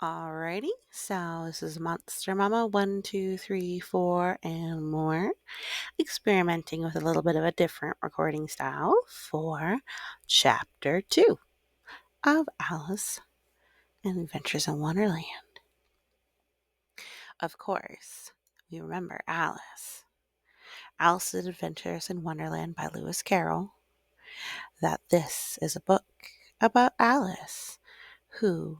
Alrighty, so this is Monster Mama 1, 2, 3, 4, and more. Experimenting with a little bit of a different recording style for Chapter 2 of Alice and Adventures in Wonderland. Of course, we remember Alice's Adventures in Wonderland by Lewis Carroll, that this is a book about Alice who,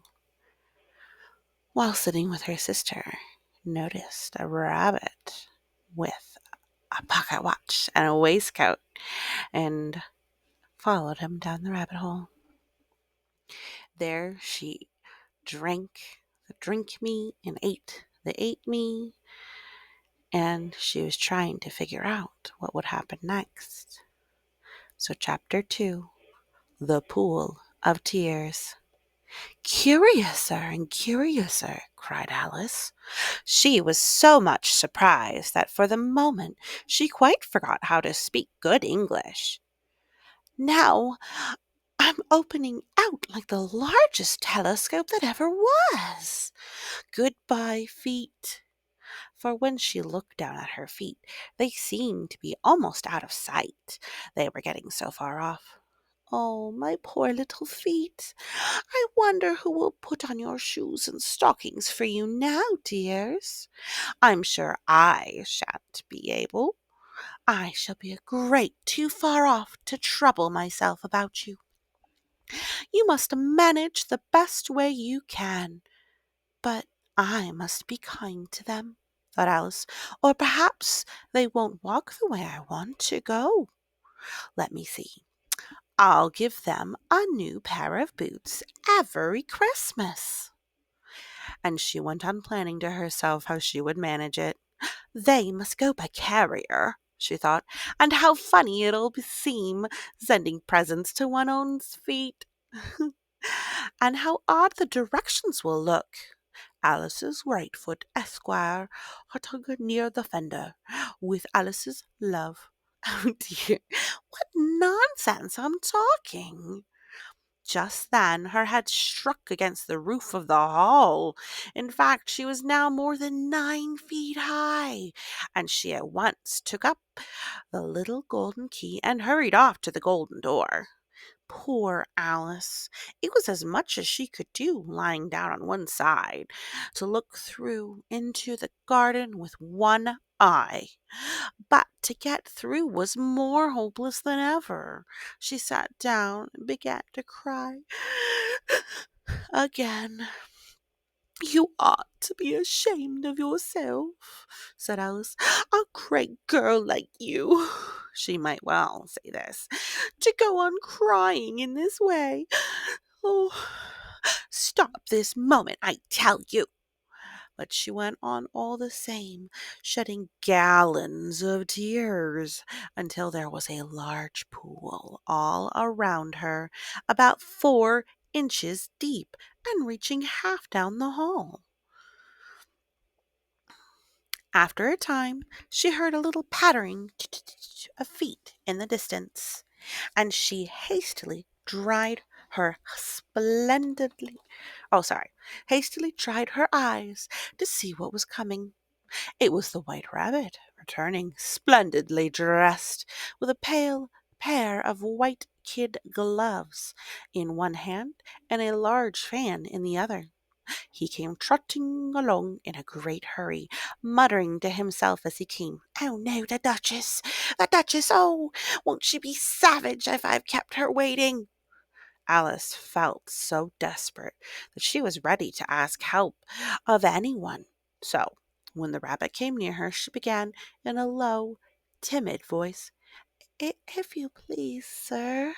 while sitting with her sister, noticed a rabbit with a pocket watch and a waistcoat and followed him down the rabbit hole. There she drank the drink me and ate the ate me, and she was trying to figure out what would happen next. So, Chapter 2, The Pool of Tears. Curiouser and curiouser, cried Alice. She was so much surprised that for the moment she quite forgot how to speak good English. Now I'm opening out like the largest telescope that ever was. Goodbye, feet. For when she looked down at her feet, they seemed to be almost out of sight. They were getting so far off. Oh, my poor little feet. I wonder who will put on your shoes and stockings for you now, dears. I'm sure I shan't be able. I shall be a great too far off to trouble myself about you. You must manage the best way you can. But I must be kind to them, thought Alice, or perhaps they won't walk the way I want to go. Let me see. I'll give them a new pair of boots every Christmas. And she went on planning to herself how she would manage it. They must go by carrier, she thought, and how funny it'll seem sending presents to one's own feet. And how odd the directions will look. Alice's right foot, Esquire, hung near the fender, with Alice's love. Oh dear, what nonsense I'm talking! Just then her head struck against the roof of the hall. In fact, she was now more than 9 feet high, and she at once took up the little golden key and hurried off to the golden door. Poor Alice! It was as much as she could do, lying down on one side, to look through into the garden with one eye. But to get through was more hopeless than ever. She sat down and began to cry again. You ought to be ashamed of yourself, said Alice. A great girl like you, she might well say this, to go on crying in this way. Oh, stop this moment, I tell you. But she went on all the same, shedding gallons of tears, until there was a large pool all around her, about 4 inches deep, and reaching half down the hall. After a time, she heard a little pattering of feet in the distance, and she hastily dried her eyes to see what was coming. It was the White Rabbit, returning, splendidly dressed, with a pale pair of white kid gloves in one hand and a large fan in the other. He came trotting along in a great hurry, muttering to himself as he came, "Oh no, the Duchess! The Duchess! Oh, won't she be savage if I've kept her waiting?" Alice felt so desperate that she was ready to ask help of anyone. So, when the rabbit came near her, she began in a low, timid voice, "If you please, sir."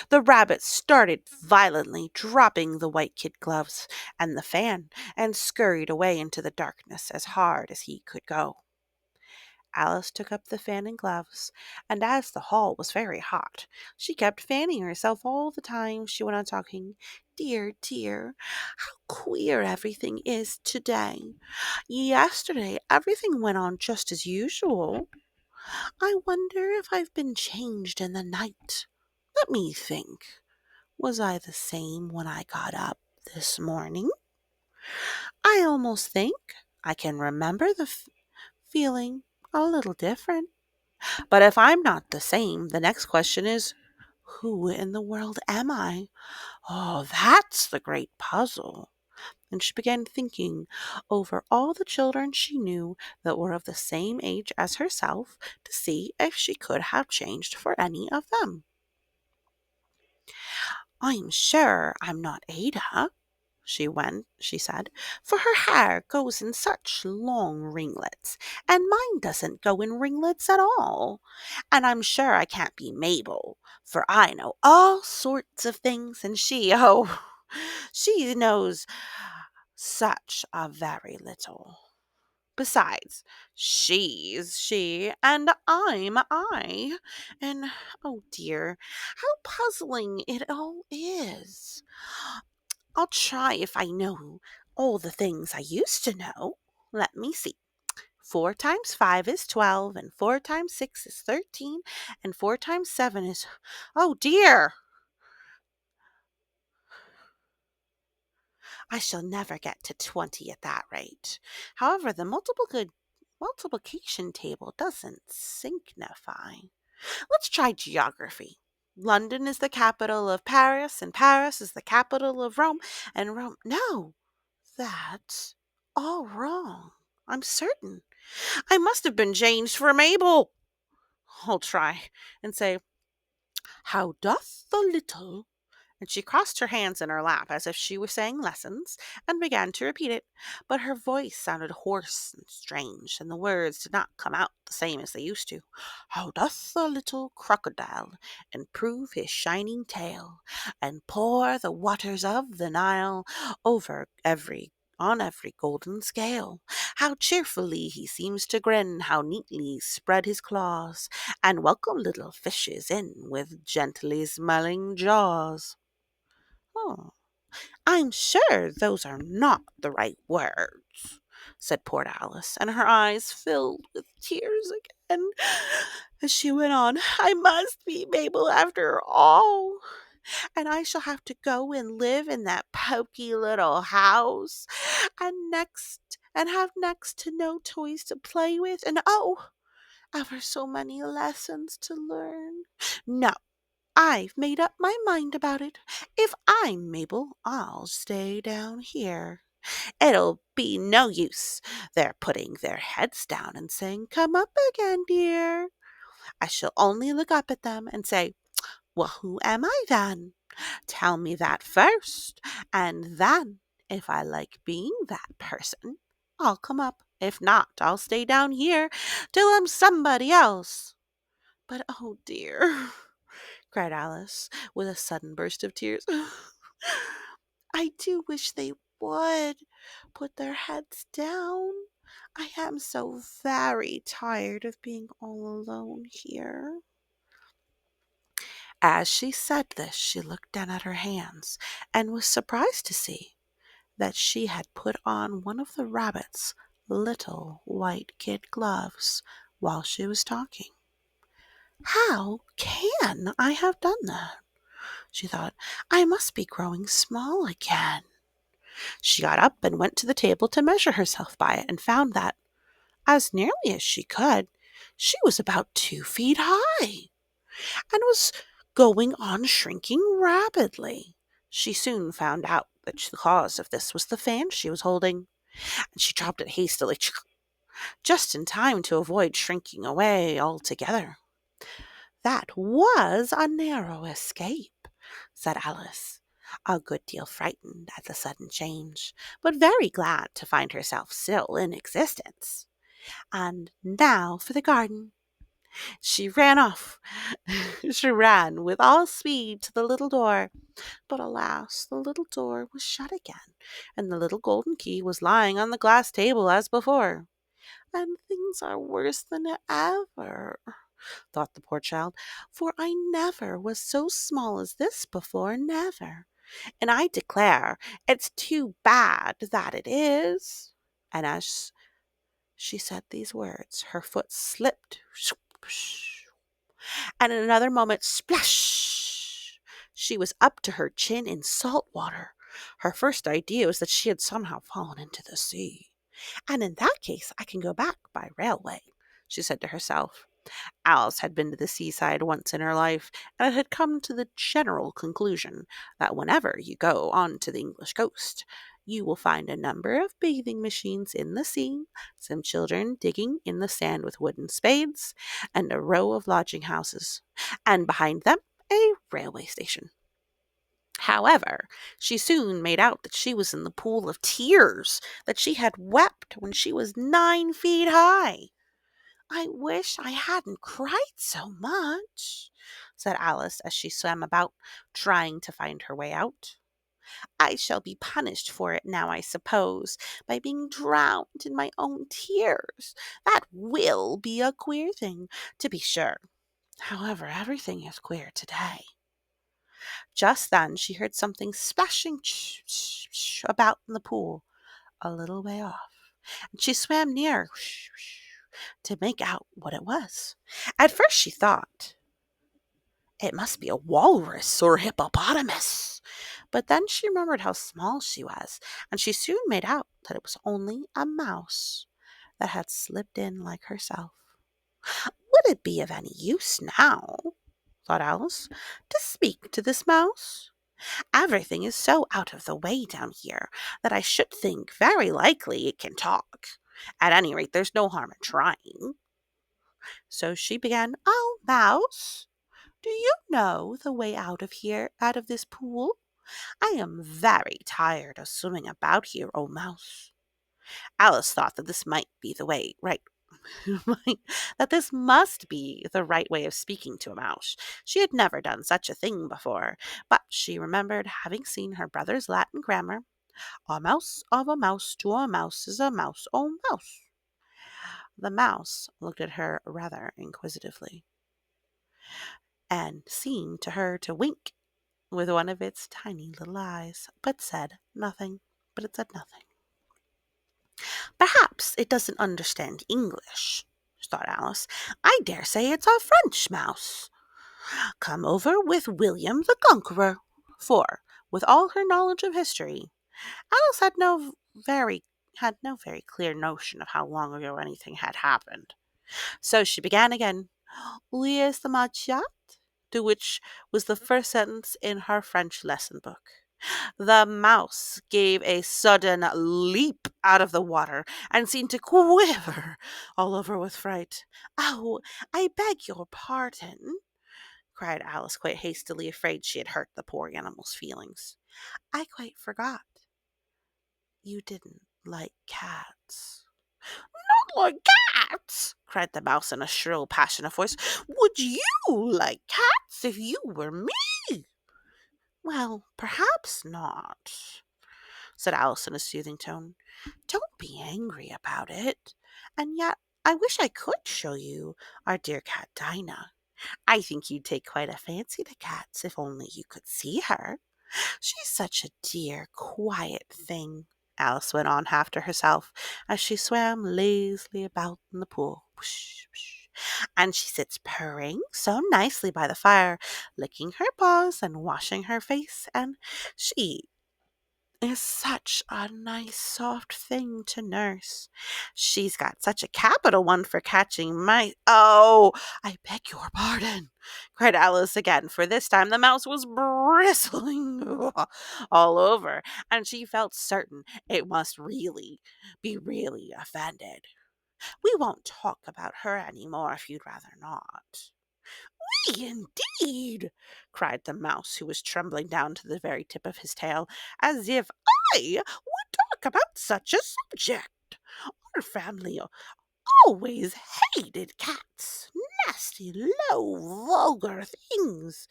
The rabbit started violently, dropping the white kid gloves and the fan, and scurried away into the darkness as hard as he could go. Alice took up the fan and gloves, and as the hall was very hot, she kept fanning herself all the time she went on talking. "Dear, dear, how queer everything is today. Yesterday everything went on just as usual. I wonder if I've been changed in the night. Let me think. Was I the same when I got up this morning? I almost think I can remember the feeling a little different. But if I'm not the same, the next question is, who in the world am I? Oh, that's the great puzzle. And she began thinking over all the children she knew that were of the same age as herself to see if she could have changed for any of them. I'm sure I'm not Ada, she said, for her hair goes in such long ringlets, and mine doesn't go in ringlets at all. And I'm sure I can't be Mabel, for I know all sorts of things, and oh, she knows such a very little. Besides, she's she, and I'm I. And oh dear, how puzzling it all is. I'll try if I know all the things I used to know. Let me see. 4 times 5 is 12, and 4 times 6 is 13, and 4 times 7 is. Oh dear! I shall never get to 20 at that rate. However, the multiplication table doesn't signify. Let's try geography. London is the capital of Paris, and Paris is the capital of Rome, and Rome. No, that's all wrong. I'm certain. I must have been changed for Mabel. I'll try and say, how doth the little, and she crossed her hands in her lap as if she were saying lessons, and began to repeat it. But her voice sounded hoarse and strange, and the words did not come out the same as they used to. How doth the little crocodile improve his shining tail, and pour the waters of the Nile over every golden scale? How cheerfully he seems to grin, how neatly spread his claws, and welcome little fishes in with gently smelling jaws. Oh, I'm sure those are not the right words, said poor Alice, and her eyes filled with tears again as she went on. I must be Mabel after all, and I shall have to go and live in that poky little house, and have next to no toys to play with, and oh, ever so many lessons to learn. No, I've made up my mind about it. If I'm Mabel, I'll stay down here. It'll be no use their putting their heads down and saying, come up again, dear. I shall only look up at them and say, well, who am I then? Tell me that first, and then, if I like being that person, I'll come up. If not, I'll stay down here till I'm somebody else. But oh dear, cried Alice, with a sudden burst of tears. I do wish they would put their heads down. I am so very tired of being all alone here. As she said this, she looked down at her hands and was surprised to see that she had put on one of the rabbit's little white kid gloves while she was talking. How can I have done that? She thought. I must be growing small again. She got up and went to the table to measure herself by it and found that, as nearly as she could, she was about 2 feet high and was going on shrinking rapidly. She soon found out that the cause of this was the fan she was holding, and she dropped it hastily, just in time to avoid shrinking away altogether. That was a narrow escape, said Alice, a good deal frightened at the sudden change, but very glad to find herself still in existence. And now for the garden. She ran off. She ran with all speed to the little door, but alas, the little door was shut again, and the little golden key was lying on the glass table as before. And things are worse than ever, thought the poor child, for I never was so small as this before, never. And I declare it's too bad that it is. And as she said these words, her foot slipped, and in another moment, splash! She was up to her chin in salt water, Her first idea was that she had somehow fallen into the sea. And in that case, I can go back by railway, she said to herself. Alice had been to the seaside once in her life, and had come to the general conclusion that whenever you go on to the English coast, you will find a number of bathing machines in the sea, some children digging in the sand with wooden spades, and a row of lodging houses, and behind them a railway station. However, she soon made out that she was in the pool of tears that she had wept when she was 9 feet high. I wish I hadn't cried so much, said Alice as she swam about, trying to find her way out. I shall be punished for it now, I suppose, by being drowned in my own tears. That will be a queer thing, to be sure. However, everything is queer today. Just then she heard something splashing about in the pool a little way off, and she swam near to make out what it was. At first she thought it must be a walrus or hippopotamus, but then she remembered how small she was, and she soon made out that it was only a mouse that had slipped in like herself. Would it be of any use now, thought Alice, to speak to this mouse? Everything is so out of the way down here that I should think very likely it can talk. At any rate, there's no harm in trying. So she began, "Oh, mouse, do you know the way out of here, out of this pool? I am very tired of swimming about here, oh mouse." Alice thought that this might be the way, right? That this must be the right way of speaking to a mouse. She had never done such a thing before, but she remembered having seen her brother's Latin grammar. A mouse of a mouse to a mouse is a mouse, oh mouse. The mouse looked at her rather inquisitively, and seemed to her to wink with one of its tiny little eyes, but said nothing. But it said nothing. Perhaps it doesn't understand English, thought Alice. I dare say it's a French mouse, come over with William the Conqueror. For, with all her knowledge of history, Alice had no very clear notion of how long ago anything had happened. So she began again, "Où est the macchiat?" to which was the first sentence in her French lesson book. The mouse gave a sudden leap out of the water and seemed to quiver all over with fright. "Oh, I beg your pardon," cried Alice, quite hastily, afraid she had hurt the poor animal's feelings. "I quite forgot. You didn't like cats." "Not like cats!" cried the mouse in a shrill, passionate voice. "Would you like cats if you were me?" "Well, perhaps not," said Alice in a soothing tone. "Don't be angry about it. And yet, I wish I could show you our dear cat Dinah. I think you'd take quite a fancy to cats if only you could see her. She's such a dear, quiet thing," Alice went on half to herself as she swam lazily about in the pool. Whoosh, whoosh. "And she sits purring so nicely by the fire, licking her paws and washing her face, and she is such a nice soft thing to nurse. She's got such a capital one for catching mice." "Oh, I beg your pardon," cried Alice again, for this time the mouse was bristling all over, and she felt certain it must really offended. "We won't talk about her any more if you'd rather not." "We indeed!" cried the mouse, who was trembling down to the very tip of his tail, "as if I would talk about such a subject. Our family always hated cats. Nasty, low, vulgar things.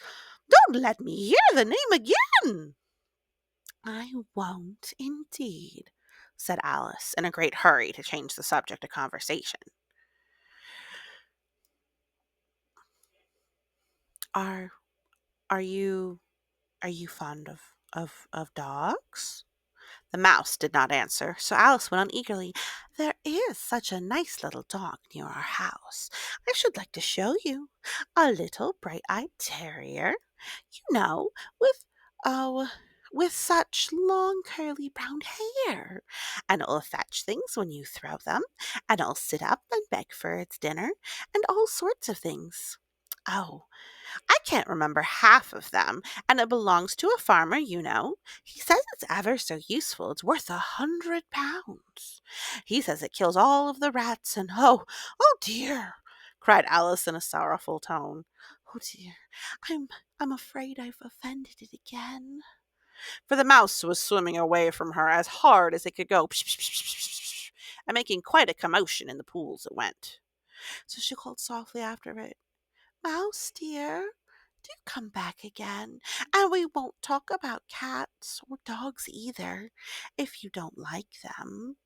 Don't let me hear the name again." "I won't, indeed," said Alice, in a great hurry to change the subject of conversation. Are are you are you fond of dogs?" The mouse did not answer, so Alice went on eagerly. "There is such a nice little dog near our house. I should like to show you. A little bright-eyed terrier, you know, with, oh, with such long curly brown hair, and it'll fetch things when you throw them, and it'll sit up and beg for its dinner, and all sorts of things. Oh, I can't remember half of them, and it belongs to a farmer, you know. He says it's ever so useful. It's worth £100. He says it kills all of the rats, and oh dear, cried Alice in a sorrowful tone. Oh dear, I'm I'm afraid I've offended it again. For the mouse was swimming away from her as hard as it could go, and making quite a commotion in the pool as it went. So she called softly after it, Mouse dear, do come back again, and we won't talk about cats or dogs either, if you don't like them.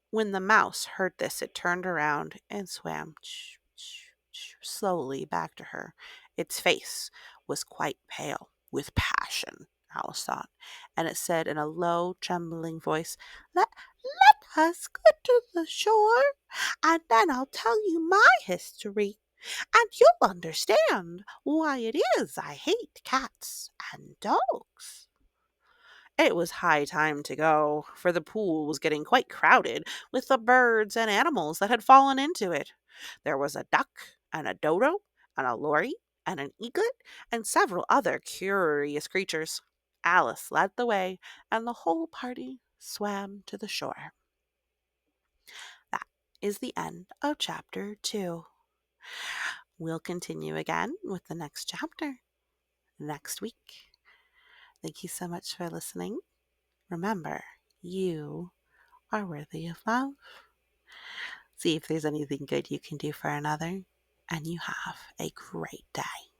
When the mouse heard this, it turned around and swam slowly back to her. Its face was quite pale with passion, Alice thought, and it said in a low, trembling voice, let us go to the shore, and then I'll tell you my history, and you'll understand why it is I hate cats and dogs. It was high time to go, for the pool was getting quite crowded with the birds and animals that had fallen into it. There was a duck, and a dodo, and a lory, and an eaglet, and several other curious creatures. Alice led the way, and the whole party swam to the shore. That is the end of chapter 2. We'll continue again with the next chapter next week. Thank you so much for listening. Remember, you are worthy of love. See if there's anything good you can do for another, and you have a great day.